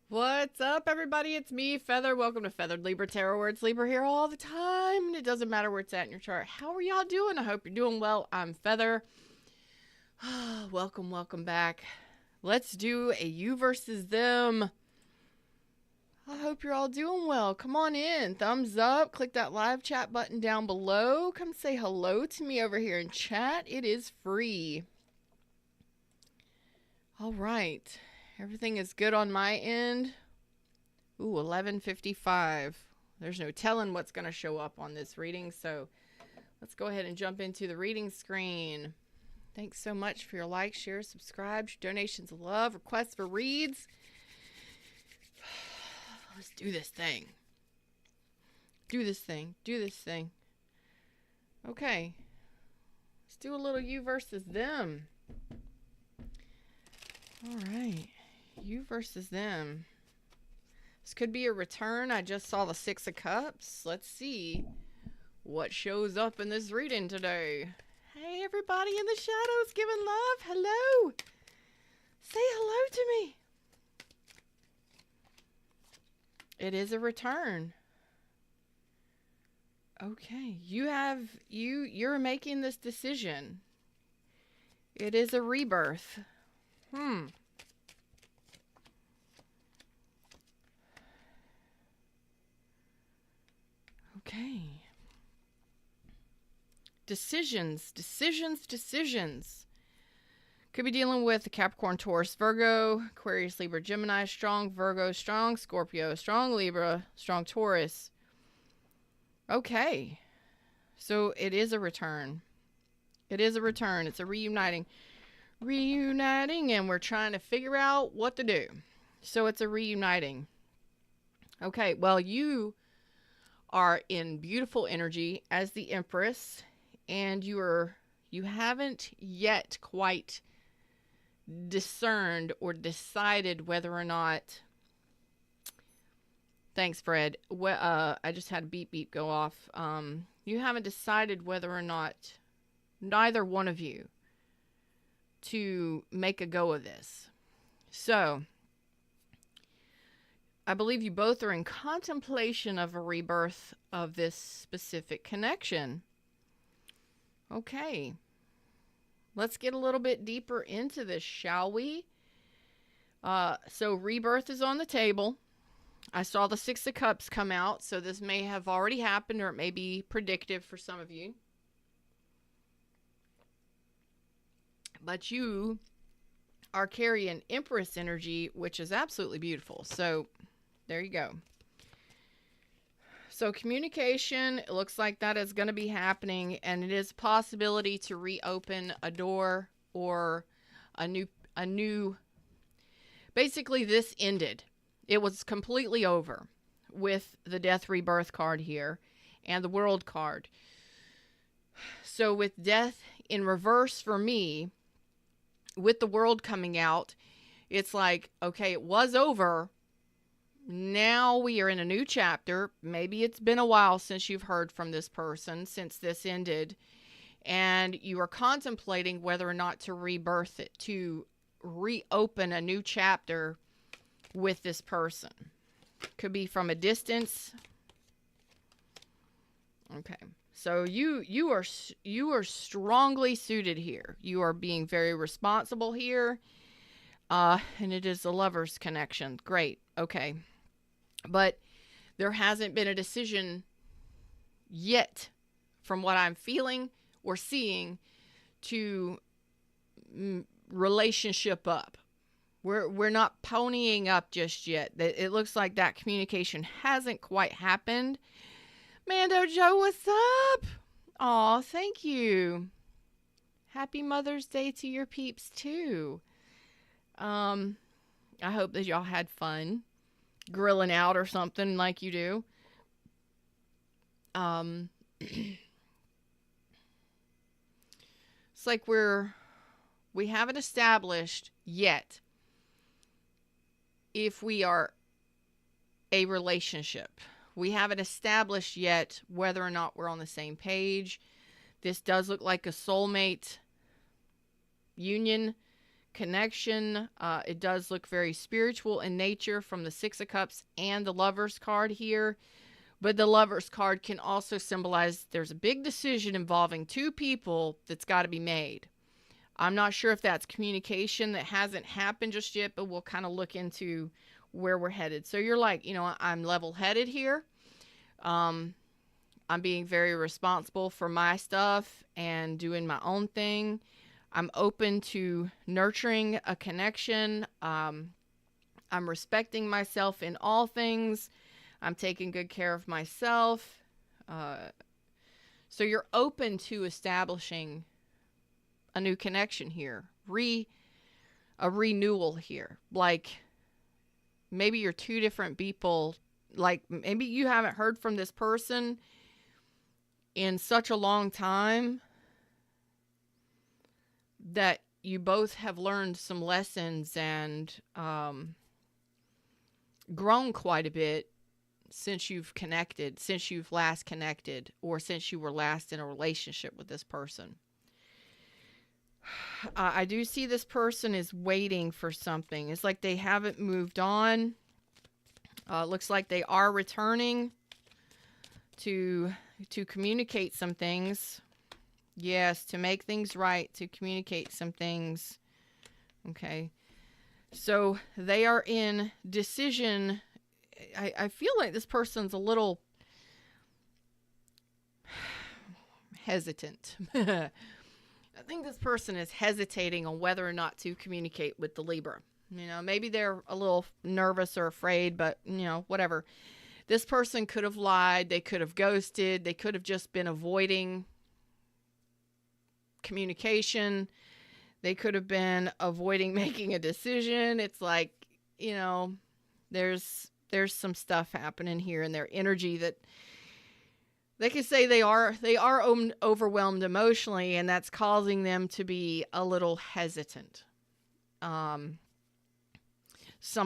What's up, everybody? It's me, Feather. Welcome to Feathered Libra Tarot, where it's Libra here all the time. It doesn't matter where it's at in your chart. How are y'all doing? I hope you're doing well. I'm Feather. Welcome back. Let's do a you versus them. I hope you're all doing well. Come on in. Thumbs up. Click that live chat button down below. Come say hello to me over here in chat. It is free. All right. Everything is good on my end. Ooh, 11:55. There's no telling what's going to show up on this reading, so let's go ahead and jump into the reading screen. Thanks so much for your likes, shares, subscribes, donations of love, requests for reads. Let's do this thing. Do this thing. Okay. Let's do a little you versus them. All right. You versus them. This could be a return. I just saw the Six of Cups. Let's see what shows up in this reading today. Hey, everybody in the shadows giving love. Hello. Say hello to me. It is a return. Okay. You're making this decision. It is a rebirth. Okay. Decisions. Could be dealing with a Capricorn, Taurus, Virgo, Aquarius, Libra, Gemini, strong Virgo, strong Scorpio, strong Libra, strong Taurus. Okay. So it is a return. It's a reuniting, and we're trying to figure out what to do. So it's a reuniting. Okay, well, you are in beautiful energy as the Empress, and you haven't yet quite discerned or decided whether or not. Thanks, Fred. I just had a beep go off. You haven't decided whether or not neither one of you to make a go of this. So I believe you both are in contemplation of a rebirth of this specific connection. Okay. Let's get a little bit deeper into this, shall we? So rebirth is on the table. I saw the Six of Cups come out, so this may have already happened, or it may be predictive for some of you. But you are carrying Empress energy, which is absolutely beautiful. So there you go. So communication, it looks like that is going to be happening, and it is a possibility to reopen a door or a new. Basically, this ended. It was completely over with the Death Rebirth card here and the World card. So with Death in reverse for me, with the World coming out, it's like, okay, it was over. Now we are in a new chapter. Maybe it's been a while since you've heard from this person, since this ended, and you are contemplating whether or not to rebirth it, to reopen a new chapter with this person. Could be from a distance. Okay. So you are strongly suited here. You are being very responsible here. And it is a lover's connection. Great. Okay. But there hasn't been a decision yet, from what I'm feeling or seeing, to relationship up. We're not ponying up just yet. It looks like that communication hasn't quite happened. Mando Joe, what's up? Aw, thank you. Happy Mother's Day to your peeps too. I hope that y'all had fun grilling out or something like you do. It's like we haven't established yet if we are a relationship. We haven't established yet whether or not we're on the same page. This does look like a soulmate union connection. It does look very spiritual in nature from the Six of Cups and the Lover's card here. But the Lover's card can also symbolize there's a big decision involving two people that's got to be made. I'm not sure if that's communication that hasn't happened just yet, but we'll kind of look into where we're headed. So you're like, I'm level-headed here. I'm being very responsible for my stuff and doing my own thing. I'm open to nurturing a connection. I'm respecting myself in all things. I'm taking good care of myself. So you're open to establishing a new connection here. A renewal here. Like, maybe you're two different people. Like, maybe you haven't heard from this person in such a long time that you both have learned some lessons and grown quite a bit since you've last connected, or since you were last in a relationship with this person. I do see this person is waiting for something. It's like they haven't moved on. Looks like they are returning to communicate some things. Yes, to make things right, to communicate some things. Okay. So they are in decision. I feel like this person's a little hesitant. I think this person is hesitating on whether or not to communicate with the Libra. Maybe they're a little nervous or afraid, but, whatever. This person could have lied. They could have ghosted. They could have just been avoiding communication. They could have been avoiding making a decision. It's like, there's some stuff happening here in their energy that they can say they are overwhelmed emotionally, and that's causing them to be a little hesitant. Some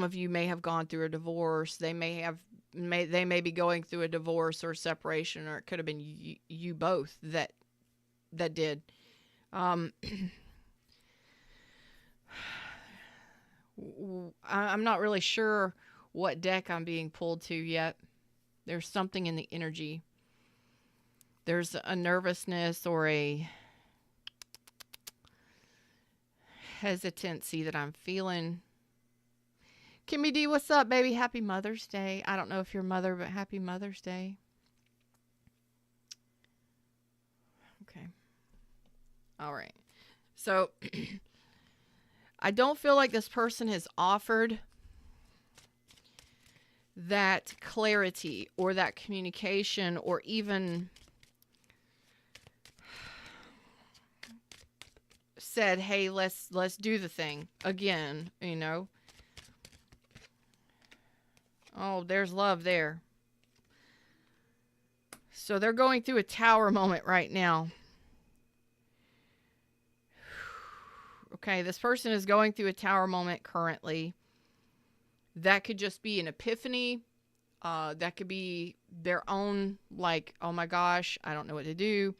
of you may have gone through a divorce. They may be going through a divorce or separation, or it could have been you both that did. I'm not really sure what deck I'm being pulled to yet. There's something in the energy. There's a nervousness or a hesitancy that I'm feeling. Kimmy D, what's up, baby? Happy Mother's Day. I don't know if you're a mother, but happy Mother's Day. Okay. All right. So I don't feel like this person has offered that clarity or that communication, or even said, hey, let's do the thing again, Oh, there's love there. So they're going through a tower moment right now. Okay, this person is going through a tower moment currently. That could just be an epiphany. That could be their own, like, oh my gosh, I don't know what to do.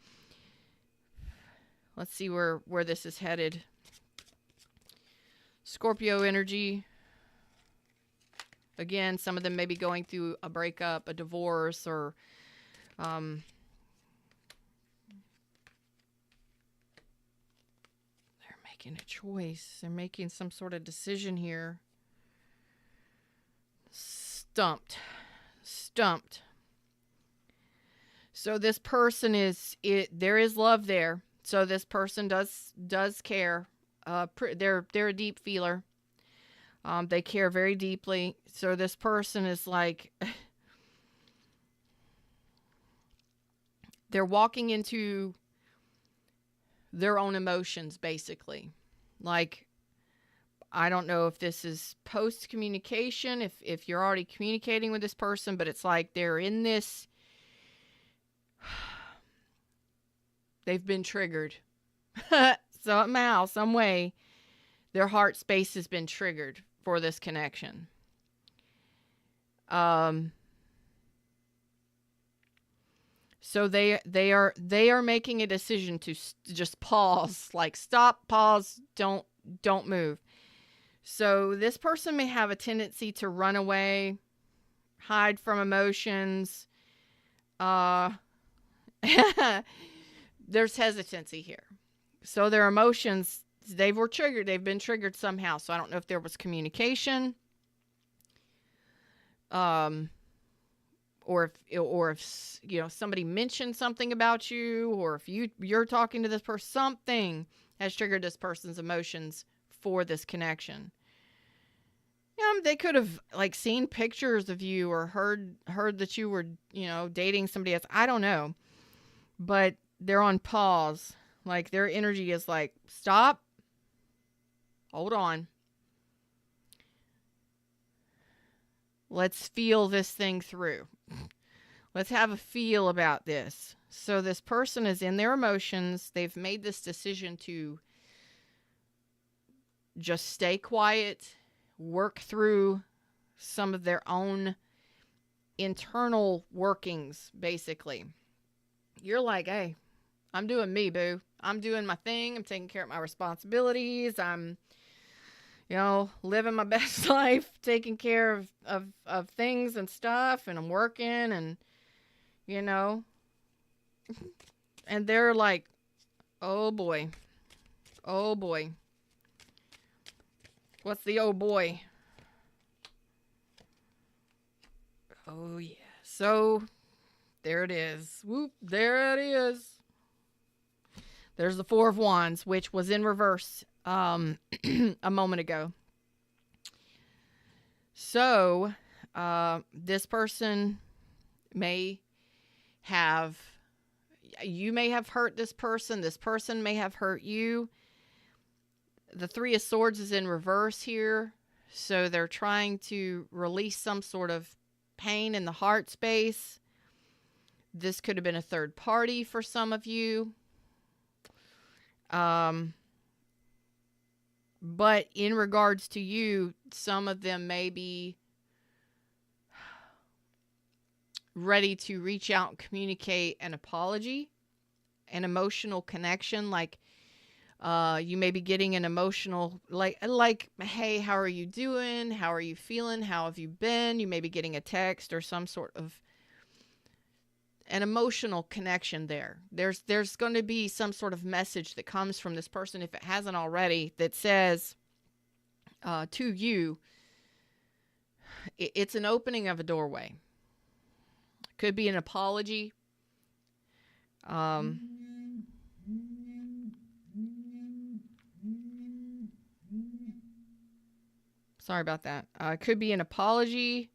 Let's see where this is headed. Scorpio energy. Again, some of them may be going through a breakup, a divorce, or they're making a choice. They're making some sort of decision here. Stumped. So this person there is love there. So this person does care. They're a deep feeler. They care very deeply. So this person is like, they're walking into their own emotions, basically. Like, I don't know if this is post-communication, if you're already communicating with this person, but it's like they're in this, they've been triggered. Somehow, some way, their heart space has been triggered for this connection. So they are making a decision to just pause, like stop, pause, don't don't move. So this person may have a tendency to run away, hide from emotions. There's hesitancy here. So their emotions, they've been triggered somehow. So I don't know if there was communication, or if somebody mentioned something about you, or if you're talking to this person, something has triggered this person's emotions for this connection. They could have seen pictures of you or heard that you were dating somebody else. I don't know, but they're on pause. Their energy is stop, hold on, let's feel this thing through. Let's have a feel about this. So this person is in their emotions. They've made this decision to just stay quiet, work through some of their own internal workings, basically. You're like, hey, I'm doing me, boo. I'm doing my thing. I'm taking care of my responsibilities. I'm, living my best life, taking care of things and stuff, and I'm working, and, and they're like, oh boy. Oh boy. What's the oh boy? Oh yeah. So there it is. Whoop, there it is. There's the Four of Wands, which was in reverse a moment ago. So this person you may have hurt this person. This person may have hurt you. The Three of Swords is in reverse here. So they're trying to release some sort of pain in the heart space. This could have been a third party for some of you. But in regards to you, some of them may be ready to reach out and communicate an apology, an emotional connection. You may be getting an emotional, hey, how are you doing? How are you feeling? How have you been? You may be getting a text or some sort of an emotional connection there. There's going to be some sort of message that comes from this person, if it hasn't already, that says to you, it's an opening of a doorway. Could be an apology. Sorry about that. It could be an apology.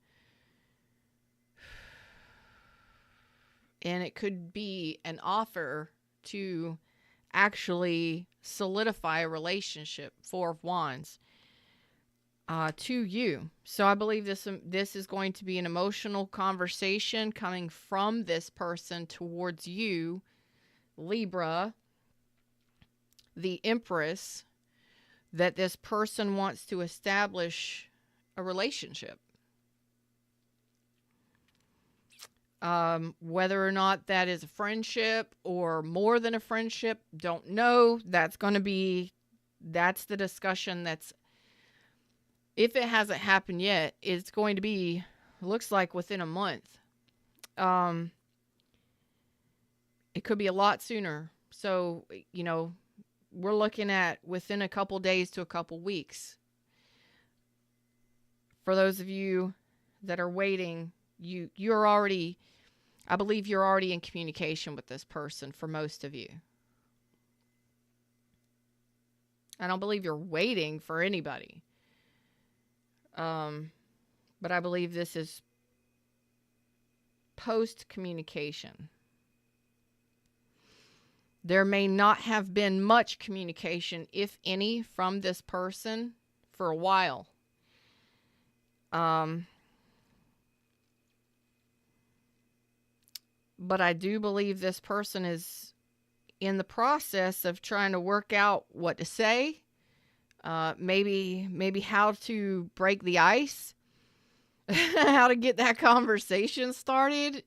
And it could be an offer to actually solidify a relationship, Four of Wands, to you. So I believe this is going to be an emotional conversation coming from this person towards you, Libra, the Empress, that this person wants to establish a relationship. Whether or not that is a friendship or more than a friendship, don't know. That's the discussion if it hasn't happened yet, it's going to be, looks like within a month. It could be a lot sooner. So, we're looking at within a couple days to a couple weeks. For those of you that are waiting, you're already, I believe you're already in communication with this person for most of you. I don't believe you're waiting for anybody. But I believe this is post-communication. There may not have been much communication, if any, from this person for a while. But I do believe this person is in the process of trying to work out what to say. Maybe how to break the ice, how to get that conversation started.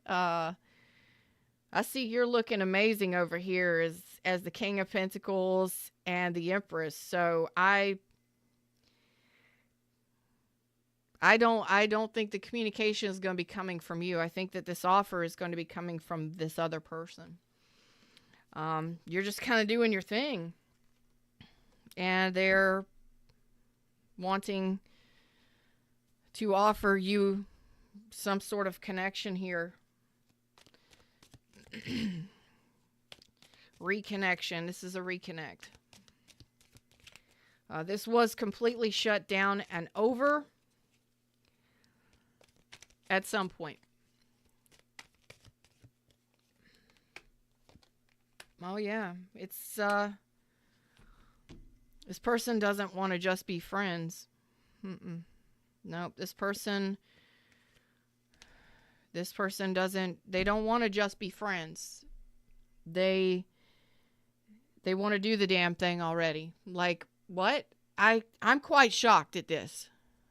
I see you're looking amazing over here as the King of Pentacles and the Empress. So I don't think the communication is going to be coming from you. I think that this offer is going to be coming from this other person. You're just kind of doing your thing, and they're wanting to offer you some sort of connection here. Reconnection. This is a reconnect. This was completely shut down and over at some point. Oh yeah, it's this person doesn't want to just be friends. Nope, this person doesn't, they don't want to just be friends. They want to do the damn thing already. Like, what? I'm quite shocked at this.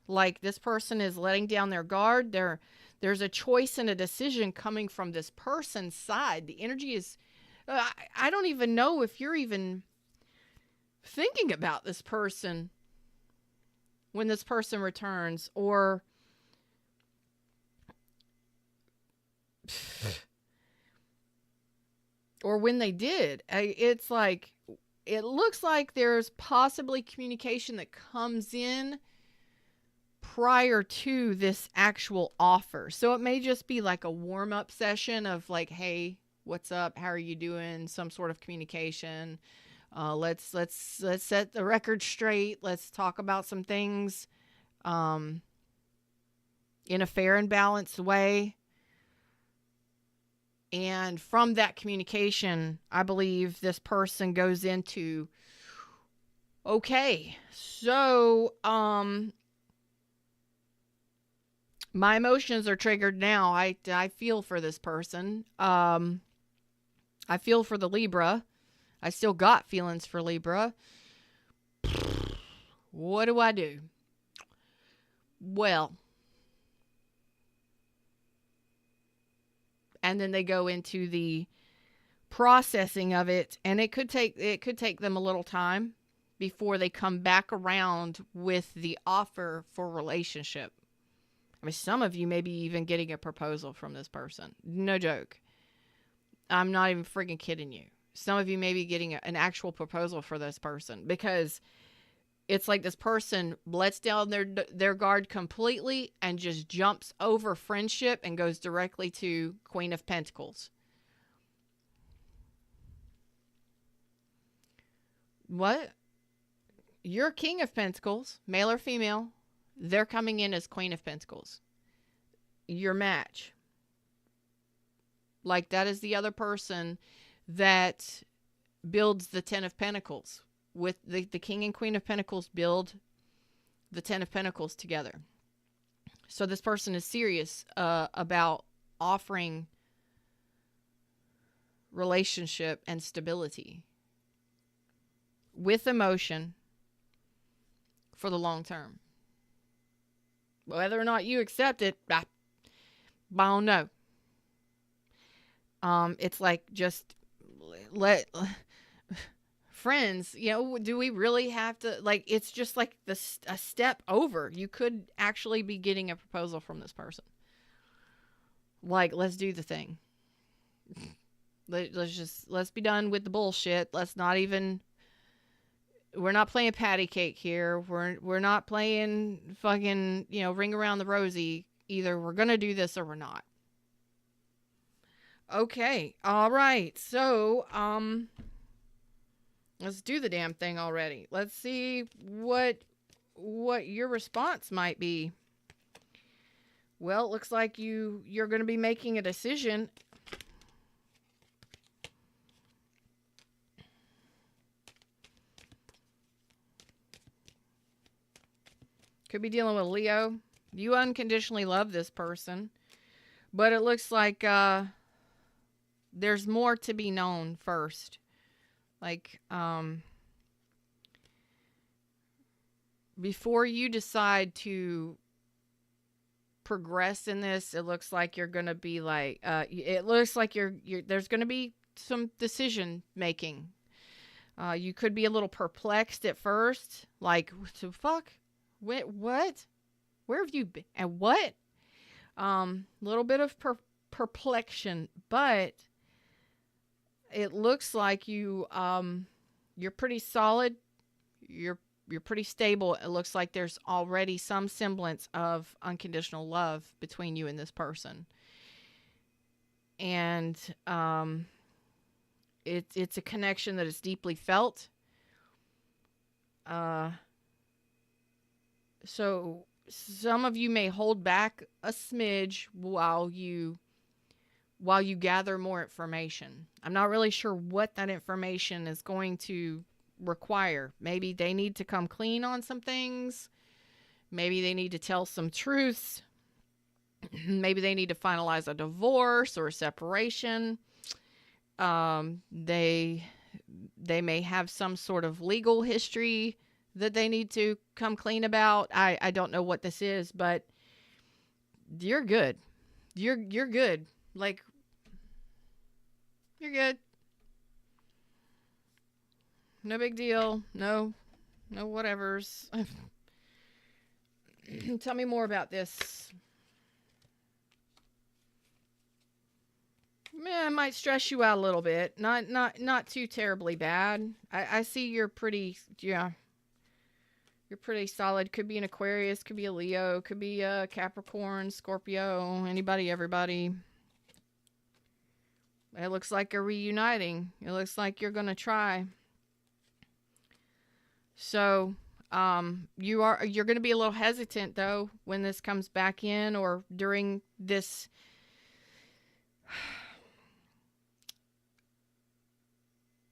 Like, this person is letting down their guard. There's a choice and a decision coming from this person's side. The energy is, I don't even know if you're even thinking about this person when this person returns, or when they did. It's like, it looks like there's possibly communication that comes in prior to this actual offer. So it may just be like a warm-up session of like, hey, what's up? How are you doing? Some sort of communication. Let's set the record straight. Let's talk about some things in a fair and balanced way. And from that communication, I believe this person goes into, okay, so my emotions are triggered now. I feel for this person. I feel for the Libra. I still got feelings for Libra. What do I do? Well, and then they go into the processing of it, and it could take them a little time before they come back around with the offer for relationship. I mean, some of you may be even getting a proposal from this person. No joke. I'm not even freaking kidding you. Some of you may be getting an actual proposal for this person, because it's like this person lets down their guard completely and just jumps over friendship and goes directly to Queen of Pentacles. What? You're King of Pentacles, male or female. They're coming in as Queen of Pentacles. Your match. Like, that is the other person that builds the Ten of Pentacles. With the King and Queen of Pentacles build the Ten of Pentacles together. So this person is serious about offering relationship and stability with emotion for the long term. Whether or not you accept it, I don't know. It's like, just let friends, do we really have to, like, it's just like a step over. You could actually be getting a proposal from this person. Like, let's do the thing. Let's be done with the bullshit. We're not playing patty cake here. We're not playing fucking, ring around the rosy. Either we're going to do this or we're not. Okay. All right. So, let's do the damn thing already. Let's see what your response might be. Well, it looks like you're going to be making a decision. Could be dealing with Leo. You unconditionally love this person, but it looks like there's more to be known first. Like, before you decide to progress in this, it looks like you're going to be like, it looks like you're there's going to be some decision making You could be a little perplexed at first, like, what the fuck? What? Where have you been? And what? Little bit of perplexion, but it looks like you're pretty solid. You're pretty stable. It looks like there's already some semblance of unconditional love between you and this person. And it's a connection that is deeply felt. So some of you may hold back a smidge while you gather more information. I'm not really sure what that information is going to require. Maybe they need to come clean on some things. Maybe they need to tell some truths. Maybe they need to finalize a divorce or a separation. They may have some sort of legal history that they need to come clean about. I don't know what this is, but you're good. You're good. Like, you're good. No big deal. No whatevers. Tell me more about this. Yeah, it might stress you out a little bit. Not too terribly bad. I see you're pretty, yeah. You're pretty solid. Could be an Aquarius, could be a Leo, could be a Capricorn, Scorpio, anybody, everybody. It looks like you're reuniting. It looks like you're going to try. So, you're going to be a little hesitant though when this comes back in, or during this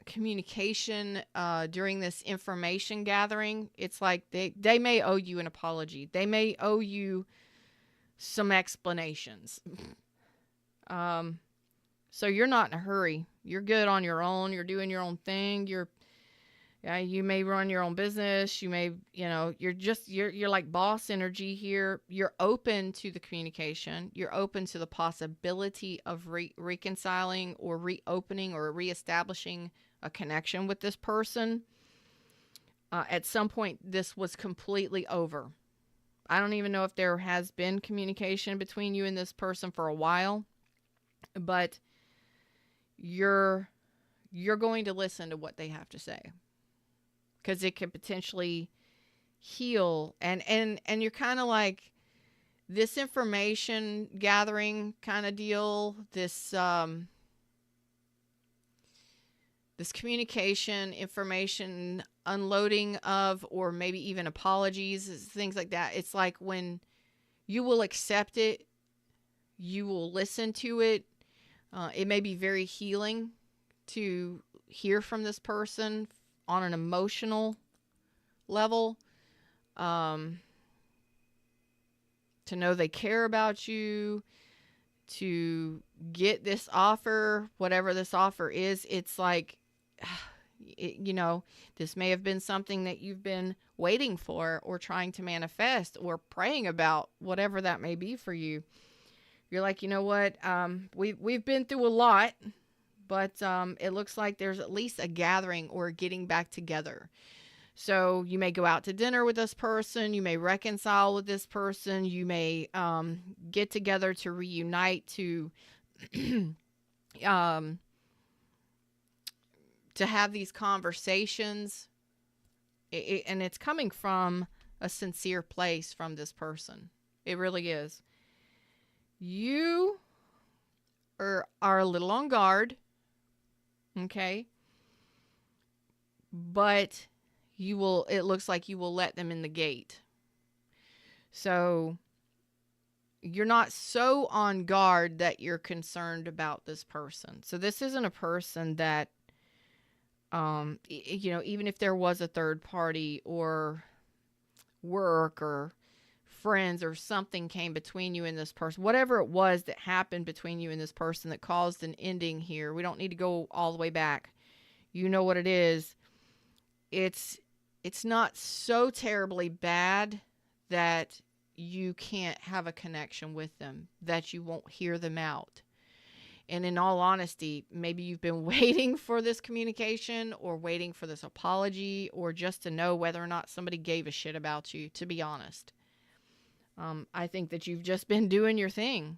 communication, during this information gathering. It's like they may owe you an apology. They may owe you some explanations. So you're not in a hurry. You're good on your own. You're doing your own thing. You may run your own business. You may, you're like boss energy here. You're open to the communication. You're open to the possibility of reconciling or reopening or reestablishing a connection with this person. At some point, this was completely over. I don't even know if there has been communication between you and this person for a while, but you're going to listen to what they have to say, because it could potentially heal. And you're kind of like this information gathering kind of deal, this communication, information unloading of, or maybe even apologies, things like that. It's like when you will accept it, you will listen to it. It may be very healing to hear from this person on an emotional level, to know they care about you, to get this offer, whatever this offer is. It's like, this may have been something that you've been waiting for or trying to manifest or praying about, whatever that may be for you. You're like, you know what? We've been through a lot, but it looks like there's at least a gathering or getting back together. So you may go out to dinner with this person. You may reconcile with this person. You may get together to reunite, to have these conversations. And it's coming from a sincere place from this person. It really is. You are a little on guard, okay? But it looks like you will let them in the gate. So you're not so on guard that you're concerned about this person. So this isn't a person that, even if there was a third party or work or friends or something came between you and this person, whatever it was that happened between you and this person that caused an ending here. We don't need to go all the way back. You know what it is. It's not so terribly bad that you can't have a connection with them, that you won't hear them out. And in all honesty, maybe you've been waiting for this communication or waiting for this apology or just to know whether or not somebody gave a shit about you, to be honest. I think that you've just been doing your thing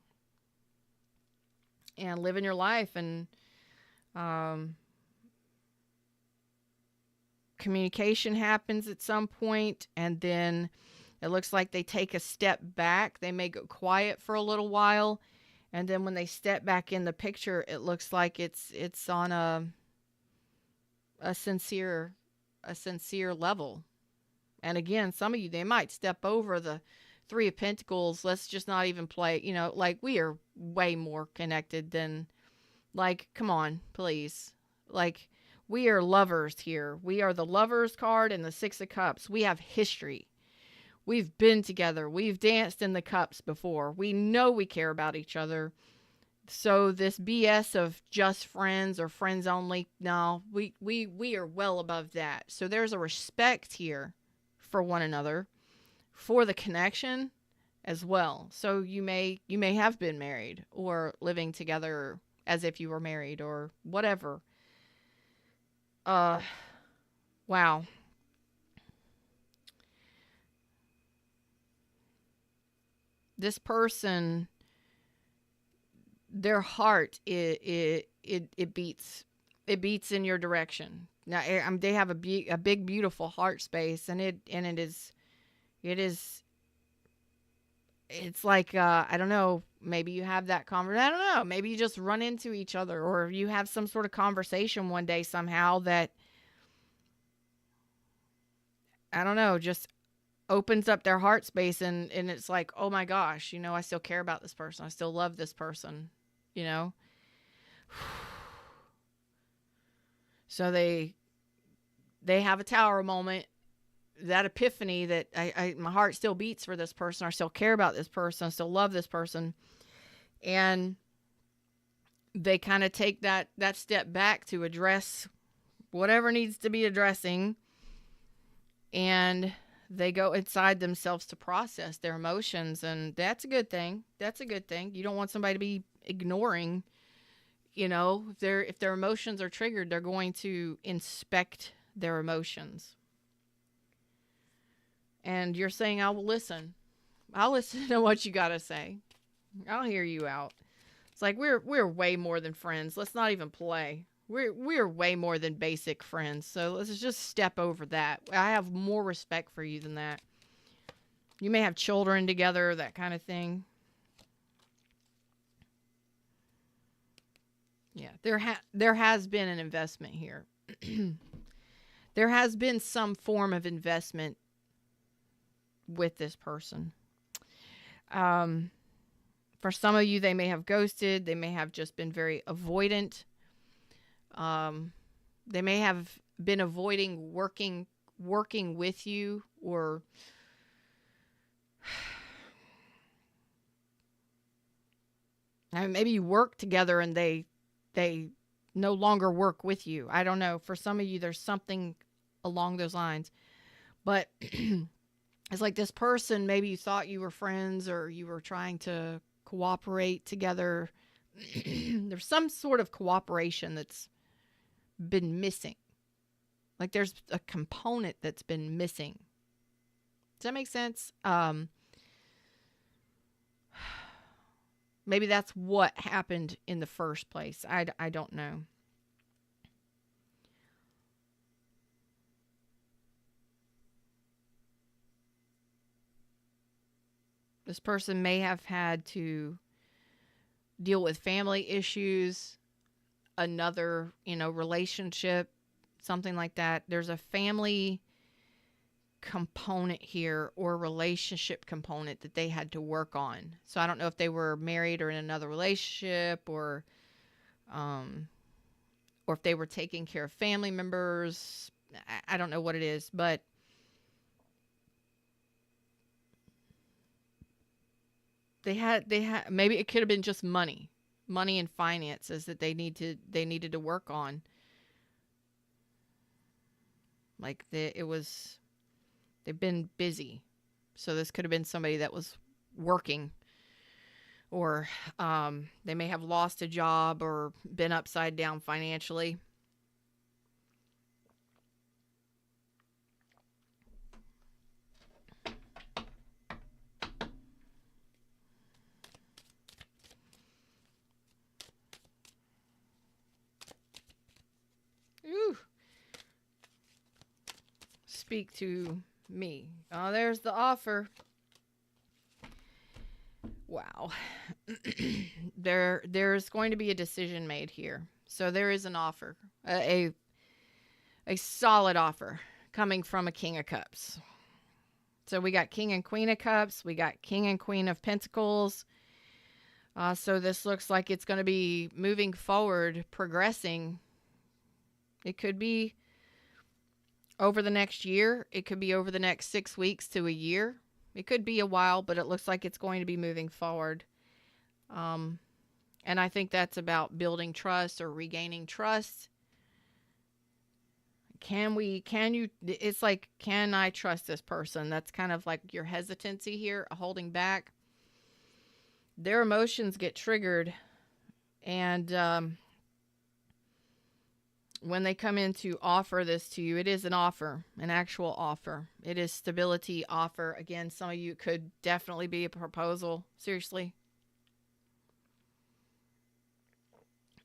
and living your life, and communication happens at some point, and then it looks like they take a step back. They may go quiet for a little while, and then when they step back in the picture, it looks like it's on a sincere level. And again, some of you, they might step over the Three of Pentacles. Let's just not even play, like, we are way more connected than, like, come on, please. Like, we are lovers here. We are the Lovers card and the Six of Cups. We have history. We've been together. We've danced in the cups before. We know we care about each other. So this BS of just friends or friends only, no, we are well above that. So there's a respect here for one another, for the connection as well. So you may have been married or living together as if you were married or whatever. Wow. This person, their heart, it beats in your direction. Now they have a big beautiful heart space, and it's like, I don't know, maybe you have that conversation. I don't know, maybe you just run into each other, or you have some sort of conversation one day somehow that, I don't know, just opens up their heart space, and it's like, oh my gosh, I still care about this person. I still love this person, So they have a tower moment, that epiphany that my heart still beats for this person. I still care about this person. I still love this person. And they kind of take that step back to address whatever needs to be addressing. And they go inside themselves to process their emotions. And that's a good thing. That's a good thing. You don't want somebody to be ignoring, if their emotions are triggered, they're going to inspect their emotions. And you're saying, I will listen. I'll listen to what you got to say. I'll hear you out. It's like, we're way more than friends. Let's not even play. We're way more than basic friends. So let's just step over that. I have more respect for you than that. You may have children together, that kind of thing. Yeah, there has been an investment here. There has been some form of investment with this person. For some of you, they may have ghosted. They may have just been very avoidant. They may have been avoiding working with you, or maybe you work together and they no longer work with you. I don't know. For some of you, there's something along those lines. But it's like this person, maybe you thought you were friends or you were trying to cooperate together. There's some sort of cooperation that's been missing. Like there's a component that's been missing. Does that make sense? Maybe that's what happened in the first place. I don't know. This person may have had to deal with family issues, another, relationship, something like that. There's a family component here, or relationship component that they had to work on. So I don't know if they were married or in another relationship, or if they were taking care of family members. I don't know what it is, but they had maybe it could have been just money and finances that they needed to work on. Like they've been busy. So this could have been somebody that was working or they may have lost a job or been upside down financially. Ooh. Speak to me. Oh, there's the offer. Wow. There's going to be a decision made here. So there is an offer, a solid offer coming from a King of Cups. So we got King and Queen of Cups, we got King and Queen of Pentacles. So this looks like it's going to be moving forward, progressing. It could be over the next year. It could be over the next 6 weeks to a year. It could be a while, but it looks like it's going to be moving forward. And I think that's about building trust or regaining trust. It's like, can I trust this person? That's kind of like your hesitancy here, holding back. Their emotions get triggered. And when they come in to offer this to you, it is an offer, an actual offer. It is stability offer. Again, some of you could definitely be a proposal. Seriously.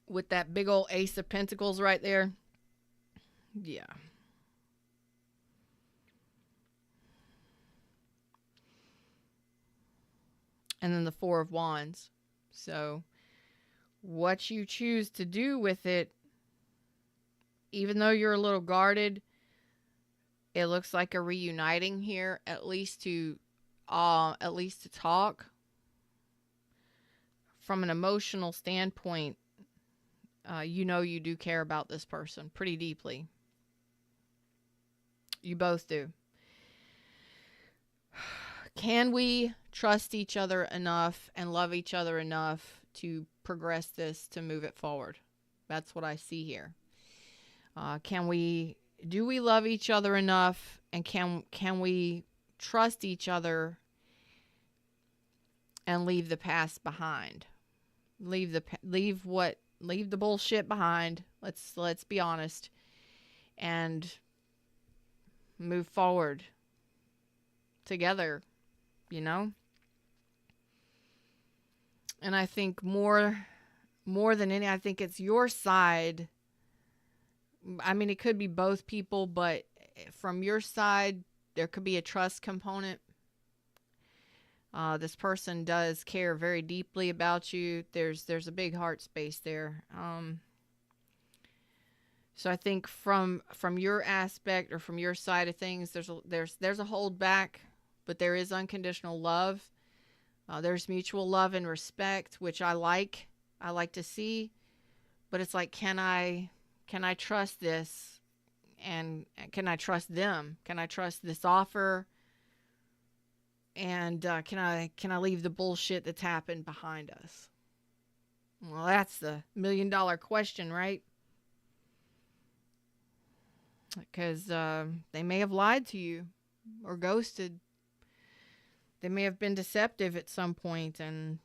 With that big old Ace of Pentacles right there. Yeah. And then the Four of Wands. So what you choose to do with it, even though you're a little guarded, it looks like a reuniting here, at least to talk. From an emotional standpoint, you do care about this person pretty deeply. You both do. Can we trust each other enough and love each other enough to progress this, to move it forward? That's what I see here. Do we love each other enough, and can we trust each other and leave the past behind? Leave the bullshit behind. Let's be honest, and move forward together, And I think more than any, I think it's your side. I mean, it could be both people, but from your side, there could be a trust component. This person does care very deeply about you. There's a big heart space there. So I think from your aspect, or from your side of things, there's a hold back, but there is unconditional love. There's mutual love and respect, which I like to see. But it's like, can I trust this, and can I trust them? Can I trust this offer? And can I leave the bullshit that's happened behind us? Well, that's the $1 million question, right? Because they may have lied to you or ghosted. They may have been deceptive at some point, and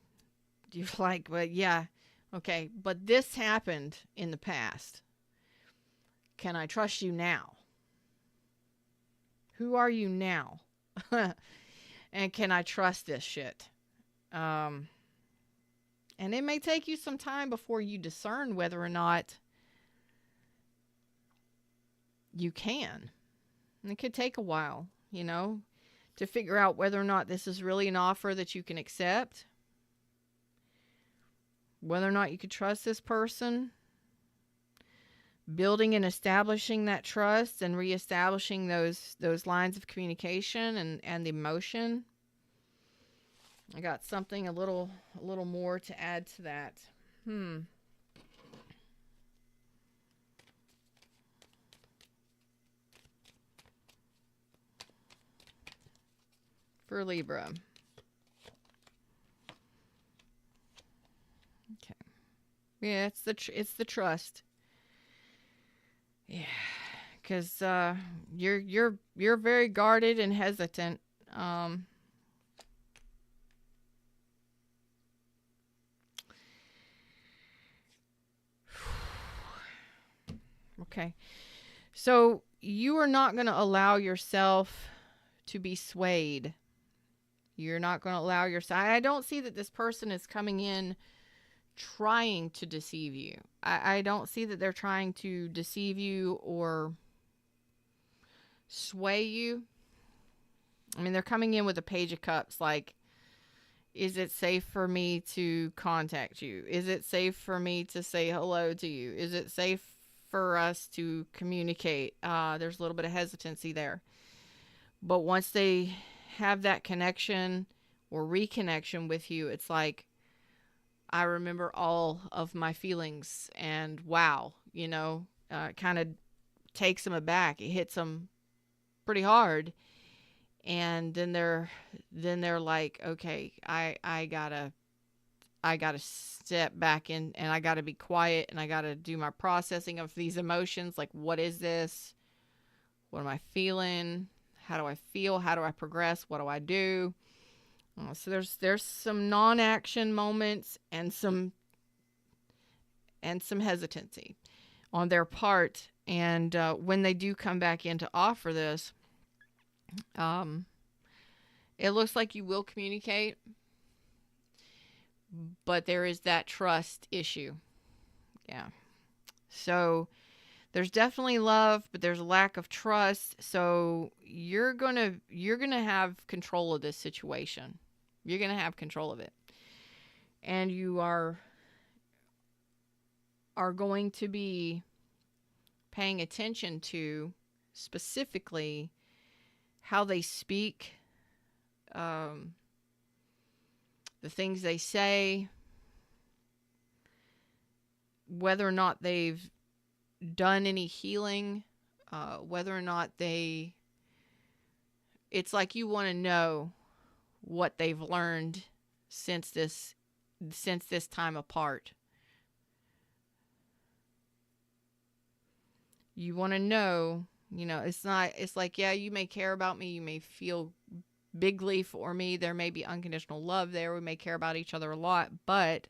you're like, but yeah, okay, but this happened in the past. Can I trust you now? Who are you now? And can I trust this shit? And it may take you some time before you discern whether or not you can. And it could take a while, to figure out whether or not this is really an offer that you can accept. Whether or not you could trust this person. Building and establishing that trust and reestablishing those lines of communication and the emotion. I got something a little more to add to that. For Libra. Okay. Yeah, it's the trust. Yeah, because you're very guarded and hesitant. Okay. So you are not going to allow yourself to be swayed. You're not going to allow yourself. I don't see that this person is coming in trying to deceive you. I don't see that they're trying to deceive you or sway you. I mean, they're coming in with a page of cups like, is it safe for me to contact you? Is it safe for me to say hello to you? Is it safe for us to communicate? There's a little bit of hesitancy there. But once they have that connection or reconnection with you, it's like, I remember all of my feelings, and wow, kind of takes them aback. It hits them pretty hard. And then they're like, okay, I gotta step back in, and I gotta be quiet, and I gotta do my processing of these emotions. Like, what is this? What am I feeling? How do I feel? How do I progress? What do I do? So there's some non-action moments and some hesitancy on their part. And when they do come back in to offer this, it looks like you will communicate, but there is that trust issue. Yeah. So there's definitely love, but there's a lack of trust. So you're gonna have control of this situation. You're gonna have control of it, and you are going to be paying attention to specifically how they speak, the things they say, whether or not they've done any healing, whether or not it's like you want to know what they've learned since this time apart. You want to know, it's like, yeah, you may care about me. You may feel bigly for me. There may be unconditional love there. We may care about each other a lot, but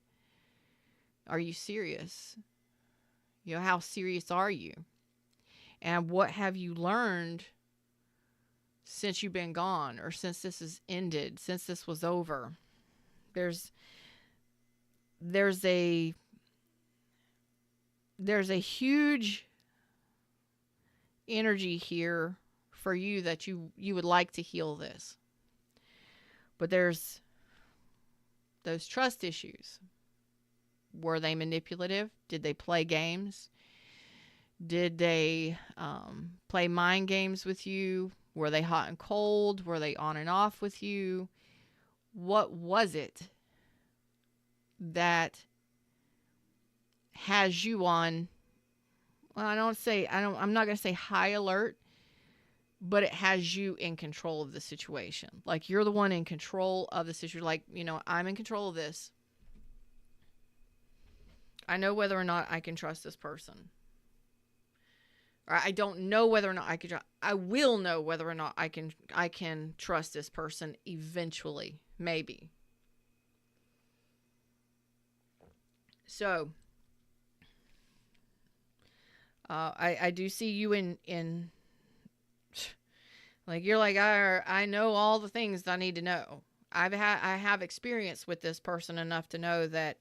are you serious? How serious are you? And what have you learned since you've been gone, or since this has ended, since this was over? There's a huge energy here for you that you would like to heal this. But there's those trust issues. Were they manipulative? Did they play games? Did they play mind games with you? Were they hot and cold? Were they on and off with you? What was it that has you on, well, I'm not going to say high alert, but it has you in control of the situation. Like, you're the one in control of the situation. Like, I'm in control of this. I know whether or not I can trust this person. Or I don't know whether or not I can. I will know whether or not I can trust this person eventually, maybe. So, I do see you in like, you're like, I know all the things I need to know. I have experience with this person enough to know that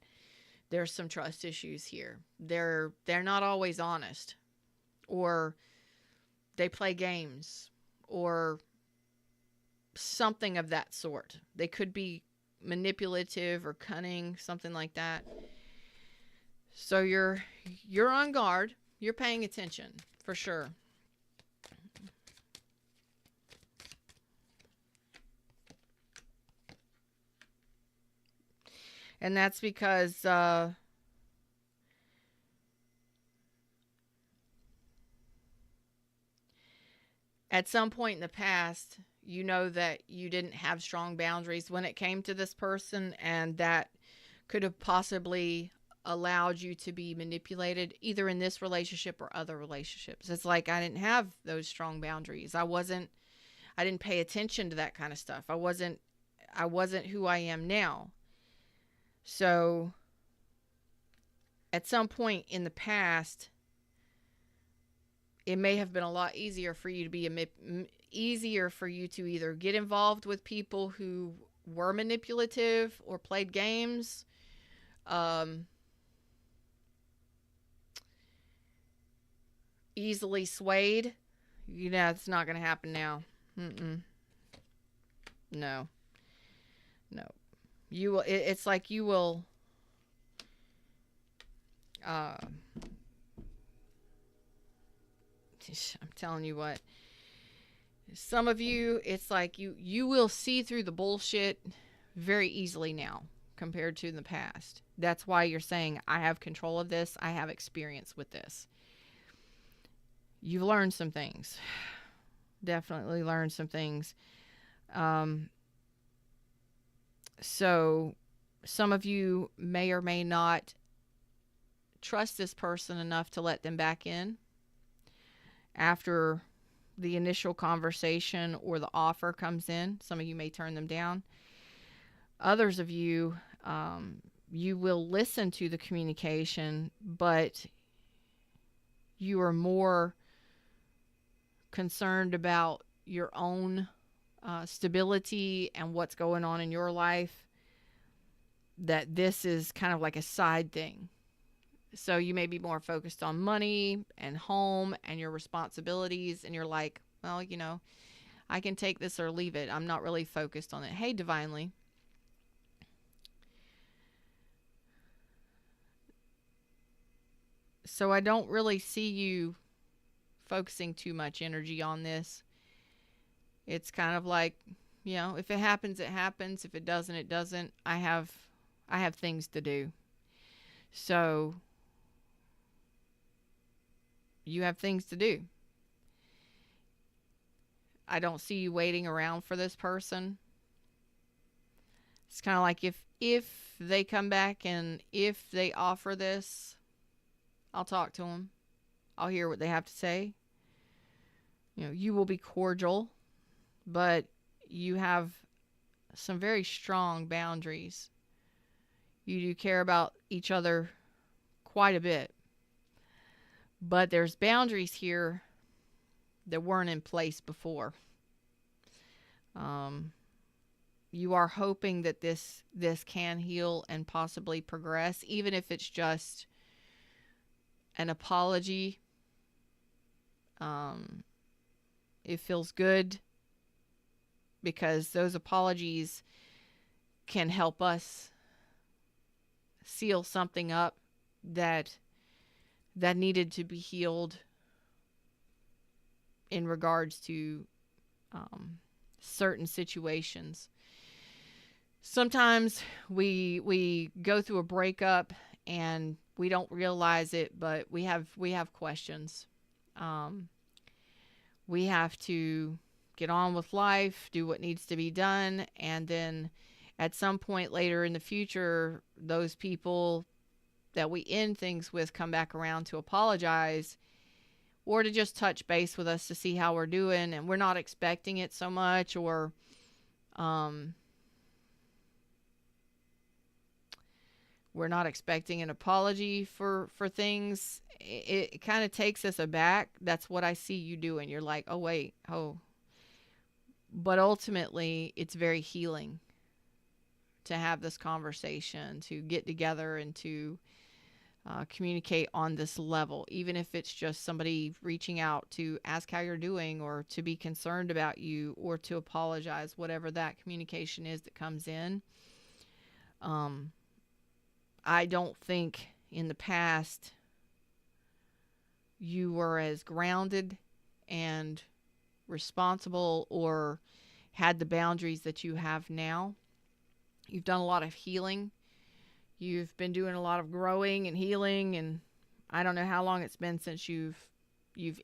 there's some trust issues here. They're not always honest, or they play games, or something of that sort. They could be manipulative or cunning, something like that. So you're on guard. You're paying attention for sure. And that's because at some point in the past, you know that you didn't have strong boundaries when it came to this person, and that could have possibly allowed you to be manipulated either in this relationship or other relationships. It's like, I didn't have those strong boundaries. I didn't pay attention to that kind of stuff. I wasn't who I am now. So at some point in the past, it may have been a lot easier for you to be easier for you to either get involved with people who were manipulative or played games, um, easily swayed. You know, it's not going to happen now. Mm-mm. No, no. You will. It's like you will. I'm telling you what. Some of you, it's like you will see through the bullshit very easily now compared to in the past. That's why you're saying, I have control of this. I have experience with this. You've learned some things. Definitely learned some things. So some of you may or may not trust this person enough to let them back in after the initial conversation or the offer comes in. Some of you may turn them down. Others of you, you will listen to the communication, but you are more concerned about your own stability and what's going on in your life, that this is kind of like a side thing. So you may be more focused on money and home and your responsibilities, and you're like, well, you know, I can take this or leave it. I'm not really focused on it. Hey, divinely. So I don't really see you focusing too much energy on this. It's kind of like, you know, if it happens, it happens. If it doesn't, it doesn't. I have things to do. So you have things to do. I don't see you waiting around for this person. It's kind of like if they come back and if they offer this, I'll talk to them. I'll hear what they have to say. You know, you will be cordial, but you have some very strong boundaries. You do care about each other quite a bit. But there's boundaries here that weren't in place before. You are hoping that this can heal and possibly progress, even if it's just an apology. It feels good because those apologies can help us seal something up that needed to be healed in regards to certain situations. Sometimes we go through a breakup and we don't realize it, but we have questions. We have to get on with life, do what needs to be done, and then at some point later in the future, those people that we end things with come back around to apologize or to just touch base with us to see how we're doing, and we're not expecting it so much, or we're not expecting an apology for things. It kind of takes us aback. That's what I see you doing. You're like, oh wait, oh. But ultimately, it's very healing to have this conversation, to get together and to communicate on this level, even if it's just somebody reaching out to ask how you're doing or to be concerned about you or to apologize, whatever that communication is that comes in. I don't think in the past you were as grounded and responsible or had the boundaries that you have now. You've done a lot of healing. You've been doing a lot of growing and healing, and I don't know how long it's been since you've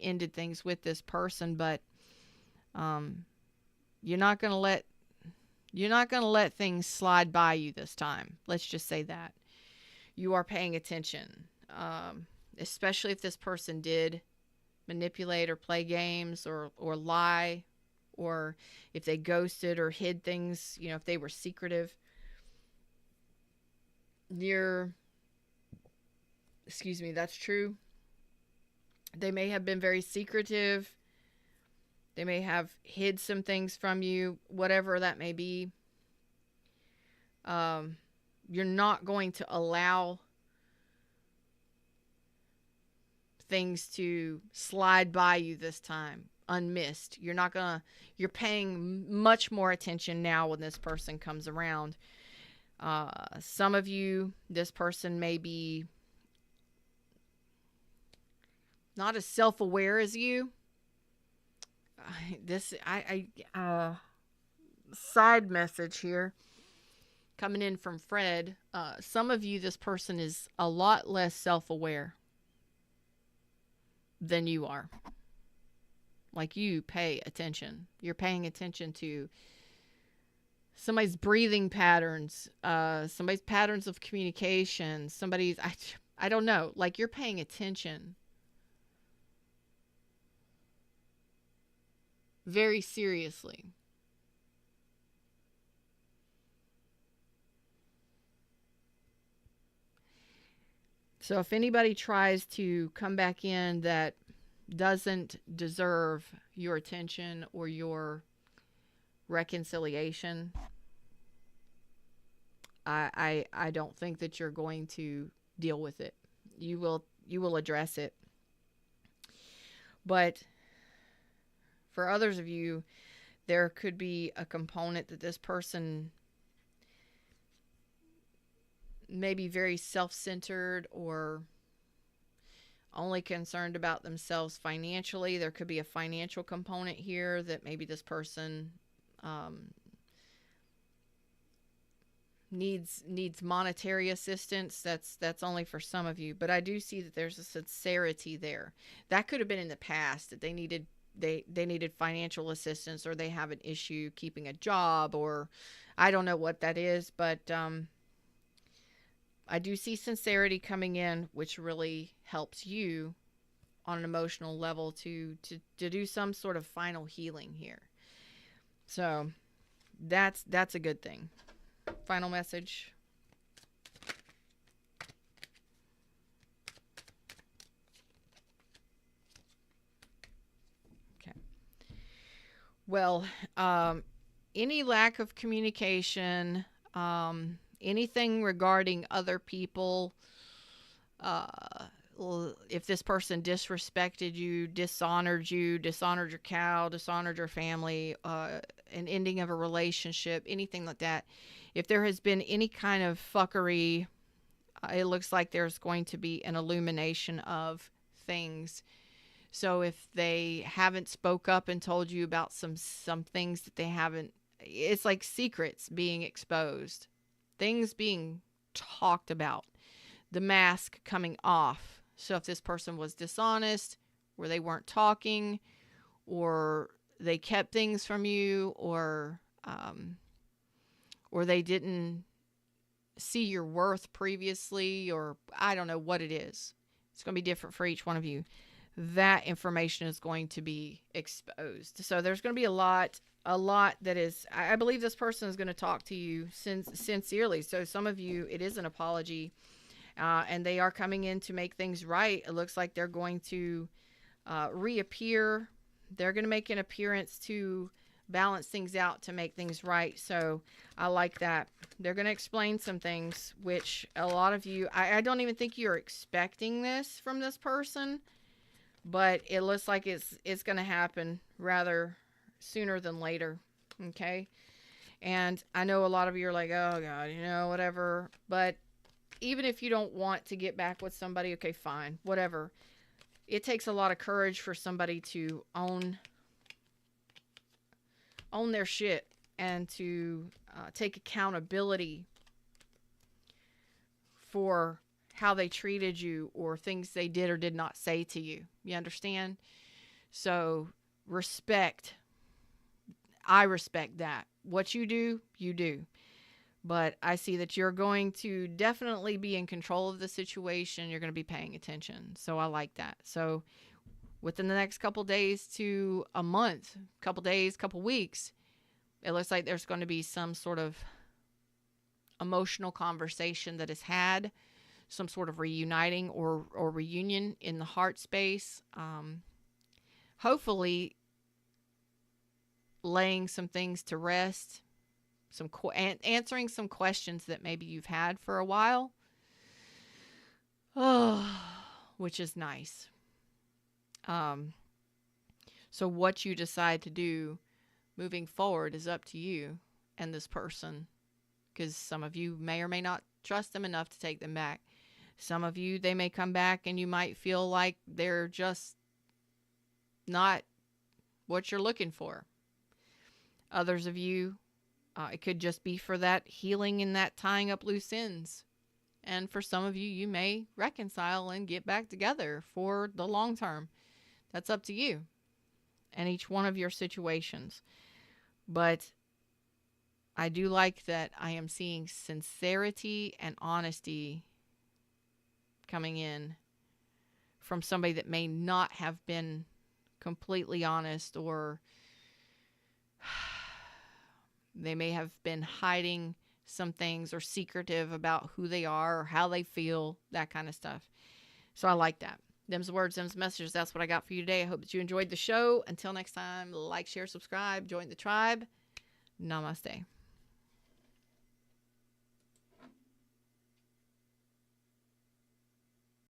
ended things with this person, but you're not going to let things slide by you this time. Let's just say that. You are paying attention, especially if this person did manipulate or play games or lie, or if they ghosted or hid things, you know, if they were secretive. That's true. They may have been very secretive. They may have hid some things from you, whatever that may be. You're not going to allow things to slide by you this time unmissed. You're paying much more attention now when this person comes around. Some of you, this person may be not as self-aware as you. Side message here coming in from Fred. Some of you, this person is a lot less self-aware than you are. Like, you pay attention. You're paying attention to somebody's breathing patterns, somebody's patterns of communication, I don't know. Like, you're paying attention very seriously. So if anybody tries to come back in that doesn't deserve your attention or your reconciliation, I don't think that you're going to deal with it. You will address it. But for others of you, there could be a component that this person may be very self-centered or only concerned about themselves financially. There could be a financial component here that maybe this person needs monetary assistance. That's only for some of you, but I do see that there's a sincerity there. That could have been in the past that they needed financial assistance, or they have an issue keeping a job, or I don't know what that is, but I do see sincerity coming in, which really helps you on an emotional level to do some sort of final healing here. So that's a good thing. Final message. Okay. Well, any lack of communication, anything regarding other people, if this person disrespected you, dishonored your cow, dishonored your family, an ending of a relationship, anything like that, if there has been any kind of fuckery, it looks like there's going to be an illumination of things. So if they haven't spoke up and told you about some things that they haven't, it's like secrets being exposed, things being talked about, the mask coming off. So if this person was dishonest, or they weren't talking, or they kept things from you, or they didn't see your worth previously, or I don't know what it is. It's going to be different for each one of you. That information is going to be exposed. So there's going to be a lot that is, I believe this person is going to talk to you sincerely. So some of you, it is an apology, and they are coming in to make things right. It looks like they're going to reappear. They're going to make an appearance to balance things out, to make things right. So I like that. They're going to explain some things, which a lot of you, I don't even think you're expecting this from this person, but it looks like it's going to happen rather sooner than later. Okay. And I know a lot of you are like, oh God, whatever. But even if you don't want to get back with somebody, okay, fine, whatever. It takes a lot of courage for somebody to own their shit and to take accountability for how they treated you or things they did or did not say to you. You understand? So respect. I respect that. What you do, you do. But I see that you're going to definitely be in control of the situation. You're going to be paying attention. So I like that. So within the next couple days to a month, couple days, couple weeks, it looks like there's going to be some sort of emotional conversation that is had. some sort of reuniting or reunion in the heart space. Hopefully laying some things to rest, answering some questions that maybe you've had for a while. Oh, which is nice. So what you decide to do moving forward is up to you and this person, because some of you may or may not trust them enough to take them back. Some of you, they may come back and you might feel like they're just not what you're looking for. Others of you, it could just be for that healing and that tying up loose ends. And for some of you, you may reconcile and get back together for the long term. That's up to you and each one of your situations. But I do like that I am seeing sincerity and honesty coming in from somebody that may not have been completely honest, or they may have been hiding some things or secretive about who they are or how they feel, that kind of stuff. So I like that. Them's the words, them's the messages. That's what I got for you today. I hope that you enjoyed the show. Until next time, like, share, subscribe, join the tribe. Namaste.